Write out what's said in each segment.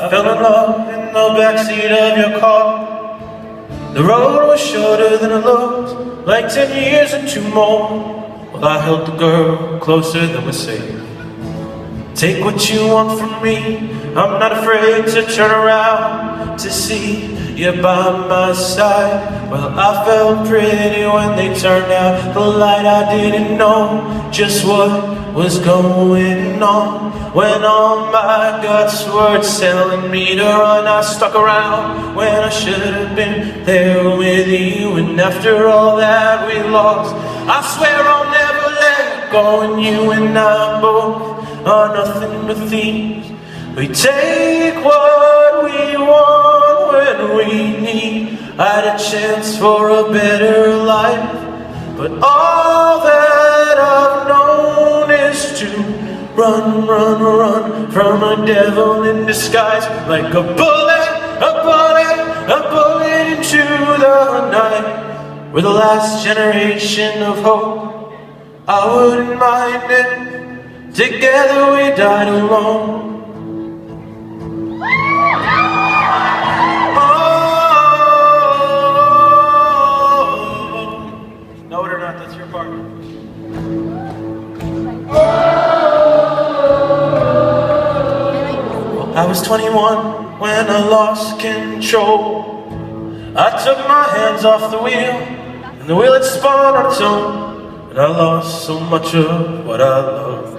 I fell in love in the backseat of your car. The road was shorter than it looked, like 10 years and 2 more. Well, I held the girl closer than was safe. Take what you want from me, I'm not afraid to turn around to see you by my side. Well, I felt pretty when they turned out the light. I didn't know just what was going on. When all my guts were telling me to run, I stuck around when I should have been there with you. And after all that we lost, I swear I'll never let go. And you and I both are nothing but thieves. We take what we want when we need. I had a chance for a better life, but all that I've known is to run, run, run from a devil in disguise. Like a bullet, a bullet, a bullet into the night. We're the last generation of hope, I wouldn't mind it. Together we died alone. Know it or not, that's your part. I was 21 when I lost control. I took my hands off the wheel, and the wheel had spun on its own, and I lost so much of what I loved.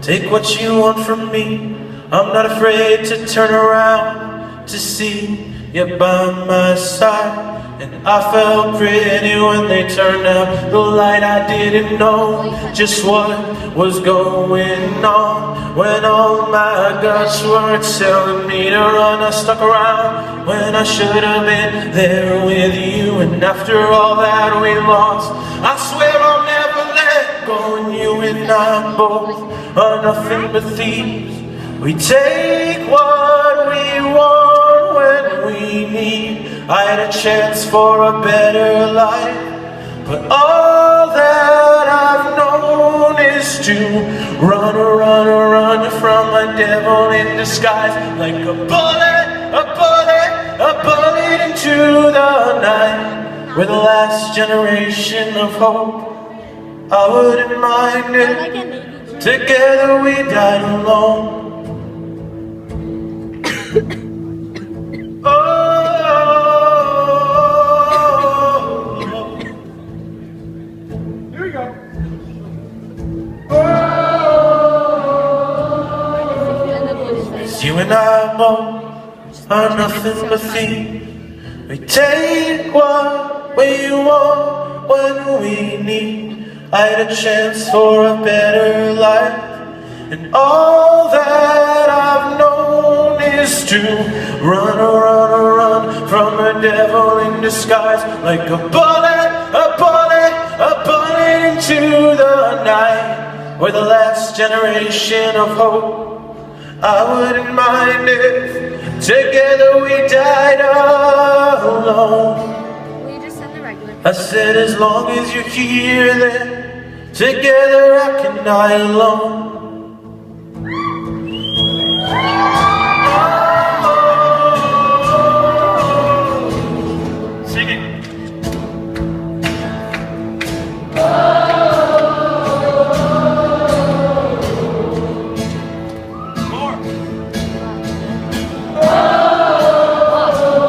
Take what you want from me, I'm not afraid to turn around to see you by my side. And I felt pretty when they turned out the light. I didn't know just what was going on. When all my guts were telling me to run, I stuck around when I should have been there with you. And after all that we lost, I swear I'll never let go. And you and I both are nothing but thieves. We take what we want when we need. I had a chance for a better life, but all that I've known is to run, run, run from a devil in disguise. Like a bullet, a bullet, a bullet into the night. We're the last generation of hope, I wouldn't mind it. Together we died alone. You and I both are nothing but thieves. We take what we want when we need. I had a chance for a better life, and all that I've known is to run, run, run from a devil in disguise. Like a bullet, a bullet, a bullet into the night. We're the last generation of hope, I wouldn't mind it. Together we died alone. Will you just send the regular? I said as long as you're here then, together I can die alone.